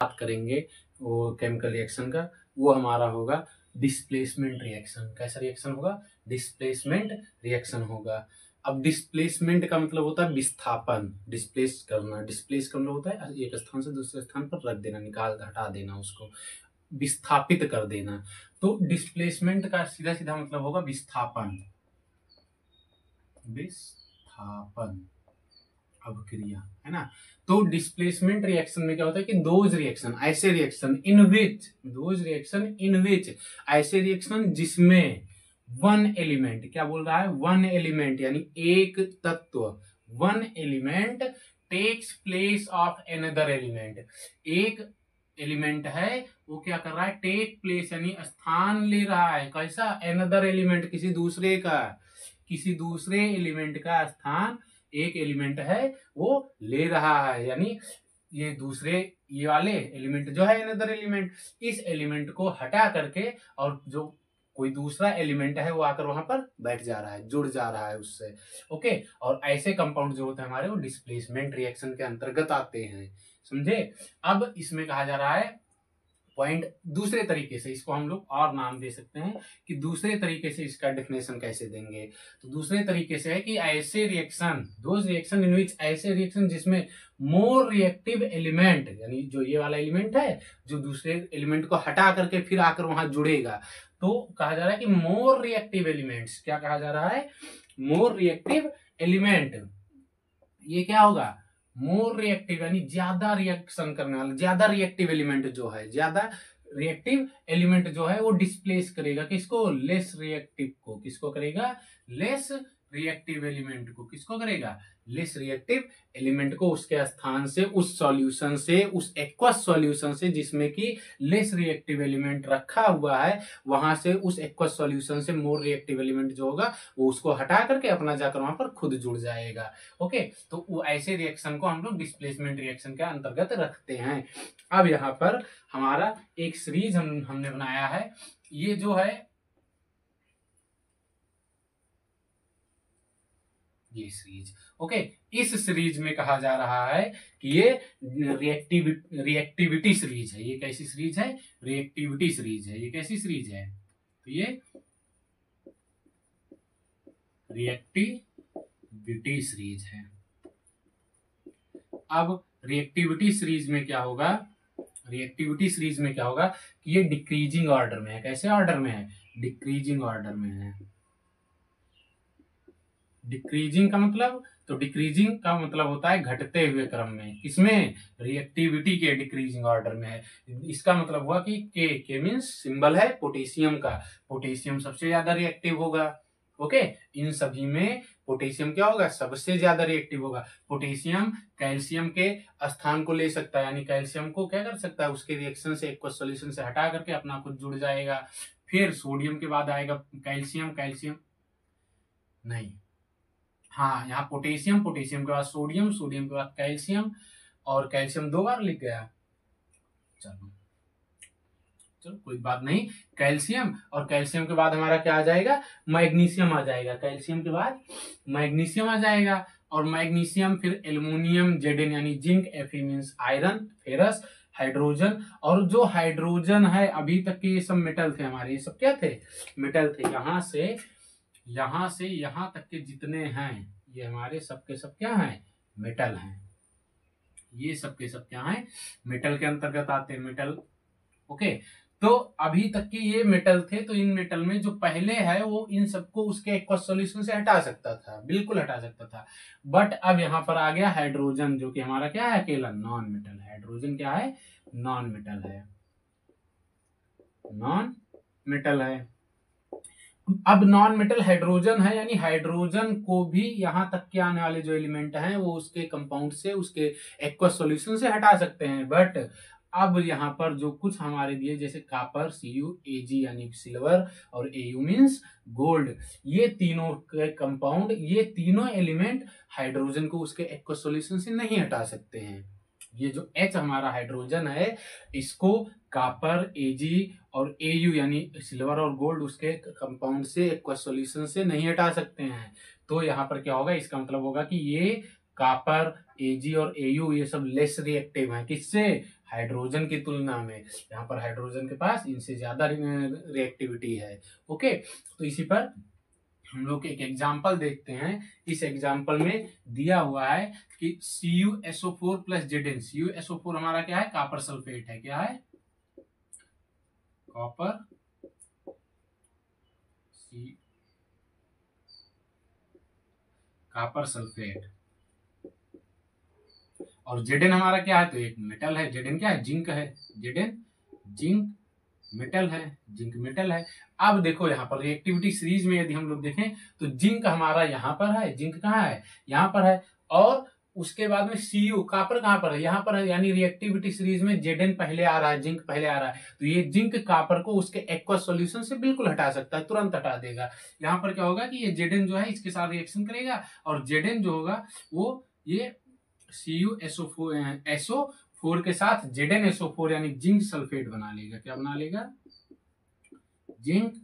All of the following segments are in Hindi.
बात करेंगे वो केमिकल रिएक्शन का, वो हमारा होगा डिस्प्लेसमेंट रिएक्शन। कैसा रिएक्शन होगा? डिस्प्लेसमेंट रिएक्शन होगा। अब डिस्प्लेसमेंट का मतलब होता है विस्थापन, डिस्प्लेस करना। डिस्प्लेस का मतलब होता है एक स्थान से दूसरे स्थान पर रख देना, निकाल हटा देना, उसको विस्थापित कर देना। तो डिस्प्लेसमेंट का सीधा सीधा मतलब होगा विस्थापन, विस्थापन अभिक्रिया, है ना। तो डिस्प्लेसमेंट रिएक्शन में क्या होता है कि दोज रिएक्शन, ऐसे reaction in which, those reaction in which, ऐसे रिएक्शन जिसमें वन एलिमेंट, क्या बोल रहा है? वन एलिमेंट यानी एक तत्व, one element takes place of another element. एक एलिमेंट है वो क्या कर रहा है? टेक प्लेस यानी स्थान ले रहा है। कैसा? अनदर एलिमेंट, किसी दूसरे का, किसी दूसरे एलिमेंट का स्थान एक एलिमेंट है वो ले रहा है। यानी ये दूसरे, ये वाले एलिमेंट जो है अनदर एलिमेंट, इस एलिमेंट को हटा करके और जो कोई दूसरा एलिमेंट है वो आकर वहां पर बैठ जा रहा है, जुड़ जा रहा है उससे। ओके, और ऐसे कंपाउंड जो होते हैं हमारे वो डिस्प्लेसमेंट रिएक्शन के अंतर्गत आते हैं। समझे? अब इसमें कहा जा रहा है पॉइंट दूसरे तरीके से, इसको हम लोग और नाम दे सकते हैं कि दूसरे तरीके से इसका डेफिनेशन कैसे देंगे। तो दूसरे तरीके से है कि ऐसे reaction, those reaction in which, ऐसे रिएक्शन जिसमें मोर रिएक्टिव एलिमेंट, यानी जो ये वाला एलिमेंट है जो दूसरे एलिमेंट को हटा करके फिर आकर वहां जुड़ेगा, तो कहा जा रहा है कि मोर रिएक्टिव एलिमेंट्स, क्या कहा जा रहा है? More reactive element. ये क्या होगा? मोर रिएक्टिव यानी ज्यादा रिएक्शन करने वाला, ज्यादा रिएक्टिव एलिमेंट जो है, ज्यादा रिएक्टिव एलिमेंट जो है वो डिस्प्लेस करेगा किसको? लेस रिएक्टिव को। किसको करेगा? लेस रिएक्टिव एलिमेंट को। किसको करेगा? लेस रिएक्टिव एलिमेंट को उसके स्थान से, उस सॉल्यूशन से, उस एक्वस सॉल्यूशन से जिसमें कि लेस रिएक्टिव एलिमेंट रखा हुआ है, वहां से उस एक्वस सॉल्यूशन से मोर रिएक्टिव एलिमेंट जो होगा वो उसको हटा करके अपना जाकर वहां पर खुद जुड़ जाएगा। ओके, तो वो ऐसे रिएक्शन को हम लोग डिस्प्लेसमेंट रिएक्शन के अंतर्गत रखते हैं। अब यहाँ पर हमारा एक सीरीज हमने बनाया है, ये जो है ये सीरीज। ओके, इस सीरीज में कहा जा रहा है कि ये रिएक्टिविटी सीरीज है। ये कैसी सीरीज है? रिएक्टिविटी सीरीज है। ये कैसी सीरीज है? तो ये रिएक्टिविटी सीरीज है। अब रिएक्टिविटी सीरीज में क्या होगा? रिएक्टिविटी सीरीज में क्या होगा कि ये डिक्रीजिंग ऑर्डर में है। कैसे ऑर्डर में है? डिक्रीजिंग ऑर्डर में है। डिक्रीजिंग का मतलब, तो डिक्रीजिंग का मतलब होता है घटते हुए क्रम में। किसमें? रिएक्टिविटी के डिक्रीजिंग ऑर्डर में है। इसका मतलब हुआ कि के मीन्स सिंबल है पोटेशियम का। पोटेशियम सबसे ज्यादा रिएक्टिव होगा। ओके, इन सभी में पोटेशियम क्या होगा? सबसे ज्यादा रिएक्टिव होगा। पोटेशियम कैल्शियम के स्थान को ले सकता है, यानी कैल्शियम को क्या कर सकता है? उसके रिएक्शन से, एक्वस सॉल्यूशन से हटा करके अपना खुद जुड़ जाएगा। फिर सोडियम के बाद आएगा कैल्शियम, कैल्शियम नहीं, हाँ, यहाँ पोटेशियम, पोटेशियम के बाद सोडियम, सोडियम के बाद कैल्शियम, और कैल्शियम दो बार लिख गया। चलो चलो कोई बात नहीं। कैल्शियम, और कैल्शियम के बाद हमारा क्या आ जाएगा? मैग्नीशियम आ जाएगा। कैल्शियम के बाद मैग्नीशियम आ जाएगा, और मैग्नीशियम फिर एल्युमिनियम, जेडन यानी zinc, F E means iron, ferrous, hydrogen. और जो हाइड्रोजन है, अभी तक के ये सब मेटल थे हमारे, ये सब क्या थे? मेटल थे। यहाँ से यहाँ तक के जितने हैं ये हमारे सबके सब क्या हैं? मेटल हैं। ये सबके सब क्या हैं? मेटल के अंतर्गत आते हैं, मेटल। ओके, तो अभी तक के ये मेटल थे, तो इन मेटल में जो पहले है वो इन सबको उसके एक्वस सॉल्यूशन से हटा सकता था, बिल्कुल हटा सकता था। बट अब यहाँ पर आ गया हाइड्रोजन, जो कि हमारा क्या है? अकेला नॉन मेटल है। हाइड्रोजन क्या है? नॉन मेटल है, नॉन मेटल है। अब नॉन मेटल हाइड्रोजन है, यानी हाइड्रोजन को भी यहां तक के आने वाले जो एलिमेंट हैं वो उसके कंपाउंड से, उसके एक्वस सॉल्यूशन से हटा सकते हैं। बट अब यहाँ पर जो कुछ हमारे दिए, जैसे कॉपर, Cu, Ag यानी सिल्वर, और Au मीन्स गोल्ड, ये तीनों के कंपाउंड, ये तीनों एलिमेंट हाइड्रोजन को उसके एक्वस सॉल्यूशन से नहीं हटा सकते हैं। ये जो H हमारा हाइड्रोजन है, इसको कॉपर, Ag और Au यानी सिल्वर और गोल्ड उसके कंपाउंड से, एक्वस सॉल्यूशन से नहीं हटा सकते हैं। तो यहाँ पर क्या होगा? इसका मतलब होगा कि ये कॉपर, Ag और Au ये सब लेस रिएक्टिव हैं। किससे? हाइड्रोजन की तुलना में। यहाँ पर हाइड्रोजन के पास इनसे ज्यादा रिएक्टिविटी है। ओके, तो इसी पर हम लोग एक एग्जाम्पल देखते हैं। इस एग्जाम्पल में दिया हुआ है कि CuSO4 प्लस Zn। CuSO4 हमारा क्या है, कॉपर सल्फेट है। क्या है, कॉपर कॉपर सल्फेट। और Zn हमारा क्या है, तो एक मेटल है। Zn क्या है, जिंक है। Zn जिंक मेटल है, जिंक मेटल है। अब देखो यहाँ पर रिएक्टिविटी सीरीज में यदि हम लोग देखें तो जिंक हमारा यहाँ पर है, जिंक कहाँ है, यहाँ पर है। और उसके बाद में Cu कॉपर कहाँ पर है, यहाँ पर है। यानी रिएक्टिविटी सीरीज में Zn पहले आ रहा है, जिंक पहले आ रहा है। तो ये जिंक कॉपर को उसके एक्वस सॉल्यूशन से बिल्कुल हटा सकता है, तुरंत हटा देगा। यहाँ पर क्या होगा कि ये Zn जो है इसके साथ रिएक्शन करेगा, और Zn जो होगा वो ये CuSO4 के साथ ZnSO4 यानी जिंक सल्फेट बना लेगा। क्या बना लेगा, जिंक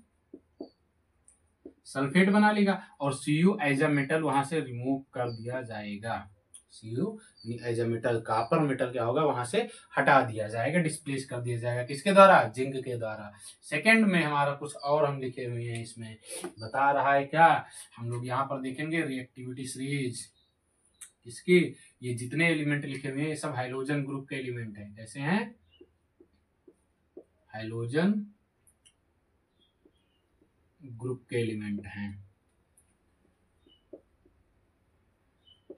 सल्फेट बना लेगा। और Cu एज अ मेटल वहां से रिमूव कर दिया जाएगा। Cu as a metal, copper metal क्या होगा, वहां से हटा दिया जाएगा, डिस्प्लेस कर दिया जाएगा। किसके द्वारा, जिंक के द्वारा। सेकंड में हमारा कुछ और हम लिखे हुए हैं, इसमें बता रहा है क्या, हम लोग यहाँ पर देखेंगे रिएक्टिविटी सीरीज इसकी। ये जितने एलिमेंट लिखे हुए हैं ये सब हाइड्रोजन ग्रुप के एलिमेंट हैं। कैसे हैं, हाइड्रोजन ग्रुप के एलिमेंट हैं।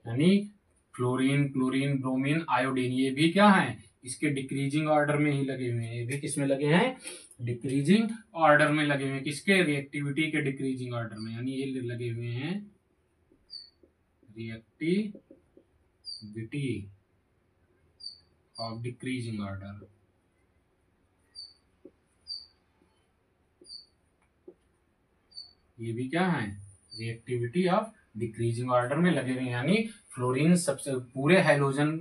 यानी फ्लोरीन, क्लोरीन, ब्रोमीन, आयोडीन, ये भी क्या है, इसके डिक्रीजिंग ऑर्डर में ही लगे हुए हैं। ये भी किस में लगे हैं, डिक्रीजिंग ऑर्डर में लगे हुए हैं। किसके, रिएक्टिविटी के डिक्रीजिंग ऑर्डर में। यानी ये लगे हुए हैं रिएक्टिविटी ऑफ डिक्रीजिंग ऑर्डर। ये भी क्या है, रिएक्टिविटी ऑफ डिक्रीजिंग ऑर्डर में लगे हुए हैं। यानी फ्लोरीन सबसे, पूरे हाइड्रोजन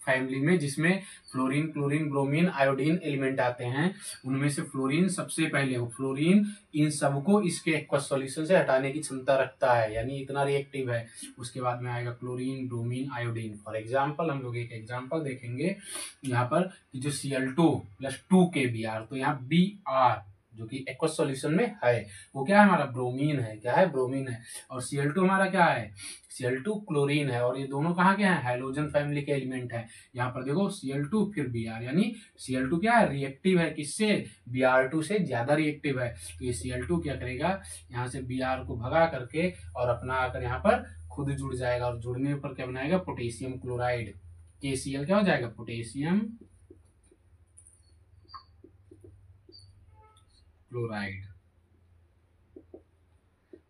फैमिली में जिसमें fluorine, chlorine, bromine, iodine element आते हैं, उनमें से फ्लोरीन सबसे पहले हो। फ्लोरीन इन सबको इसके एक्वस सॉल्यूशन से हटाने की क्षमता रखता है, यानी इतना रिएक्टिव है। उसके बाद में आएगा chlorine, bromine, iodine. For example हम लोग एक एग्जाम्पल देखेंगे यहाँ पर, जो Cl2 + 2Kbr, तो यहाँ Br जो कि एक्वस सॉल्यूशन में है वो क्या है, हमारा ब्रोमीन है। क्या है, ब्रोमीन है। और Cl2 हमारा क्या है, Cl2 क्लोरीन है। और ये दोनों कहाँ के हैं, हाइड्रोजन फैमिली के एलिमेंट है। यहाँ पर देखो Cl2 फिर Br, यानी Cl2 क्या है, रिएक्टिव है। किससे, Br2 से ज्यादा रिएक्टिव है। तो ये Cl2 क्या करेगा, यहाँ से Br को भगा करके और अपना आकर यहाँ पर खुद जुड़ जाएगा। और जुड़ने पर क्या बनाएगा, पोटेशियम क्लोराइड। KCl क्या हो जाएगा, पोटेशियम क्लोराइड।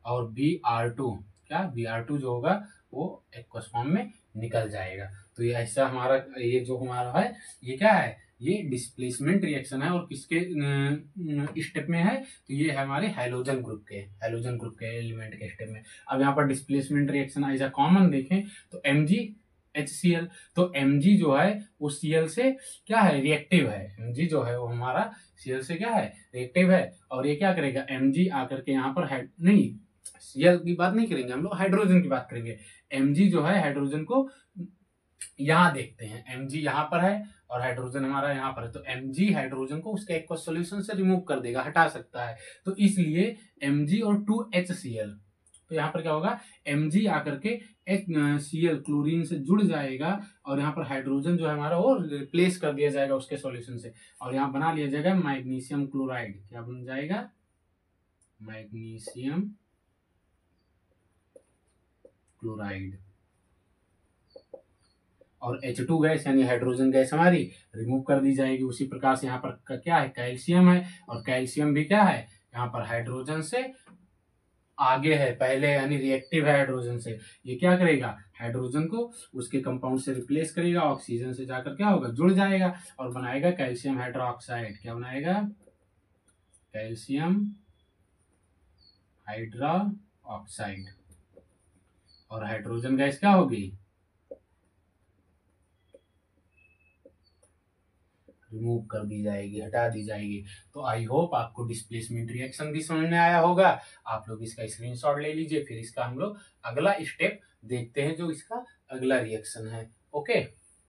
और Br2 क्या, Br2 जो होगा वो एक्वस फॉर्म में निकल जाएगा। तो ये ऐसा हमारा, ये जो हमारा है ये क्या है, ये डिस्प्लेसमेंट रिएक्शन है। और किसके स्टेप में है, तो ये है हमारे हाइड्रोजन ग्रुप के एलिमेंट के स्टेप में। अब यहाँ पर डिस्प्लेसमेंट रिएक्शन ऐसा कॉमन देखें तो MgHCl, तो Mg जो है वो Cl से क्या है, रिएक्टिव है। Mg जो है वो हमारा Cl से क्या है, रिएक्टिव है। और ये क्या करेगा, Mg आकर के यहाँ पर नहीं, Cl की बात नहीं करेंगे हम लोग, हाइड्रोजन की बात करेंगे। Mg जो है हाइड्रोजन को, यहाँ देखते हैं Mg यहाँ पर है और हाइड्रोजन हमारा यहाँ पर है। तो Mg हाइड्रोजन को उसके एक्वस सॉल्यूशन से रिमूव कर देगा, हटा सकता है। तो इसलिए Mg और 2HCl, तो यहाँ पर क्या होगा, Mg आकर के Cl क्लोरीन से जुड़ जाएगा और यहाँ पर हाइड्रोजन जो है हमारा वो रिप्लेस कर दिया जाएगा उसके सॉल्यूशन से। और यहाँ बना लिया जाएगा मैग्नीशियम क्लोराइड। क्या बन जाएगा, मैग्नीशियम क्लोराइड। और H2 गैस यानी हाइड्रोजन गैस हमारी रिमूव कर दी जाएगी। उसी प्रकार से यहाँ पर क्या है, कैल्शियम है। और कैल्शियम भी क्या है, यहाँ पर हाइड्रोजन से आगे है, पहले, यानी रिएक्टिव है हाइड्रोजन से। ये क्या करेगा, हाइड्रोजन को उसके कंपाउंड से रिप्लेस करेगा, ऑक्सीजन से जाकर क्या होगा, जुड़ जाएगा और बनाएगा कैल्शियम हाइड्रोक्साइड। क्या बनाएगा, कैल्शियम हाइड्रोक्साइड। और हाइड्रोजन गैस क्या होगी, रिमूव कर दी जाएगी, हटा दी जाएगी। तो आई होप आपको डिस्प्लेसमेंट रिएक्शन भी समझ में आया होगा। आप लोग इसका स्क्रीनशॉट ले लीजिए, फिर इसका हम लोग अगला स्टेप देखते हैं जो इसका अगला रिएक्शन है। ओके।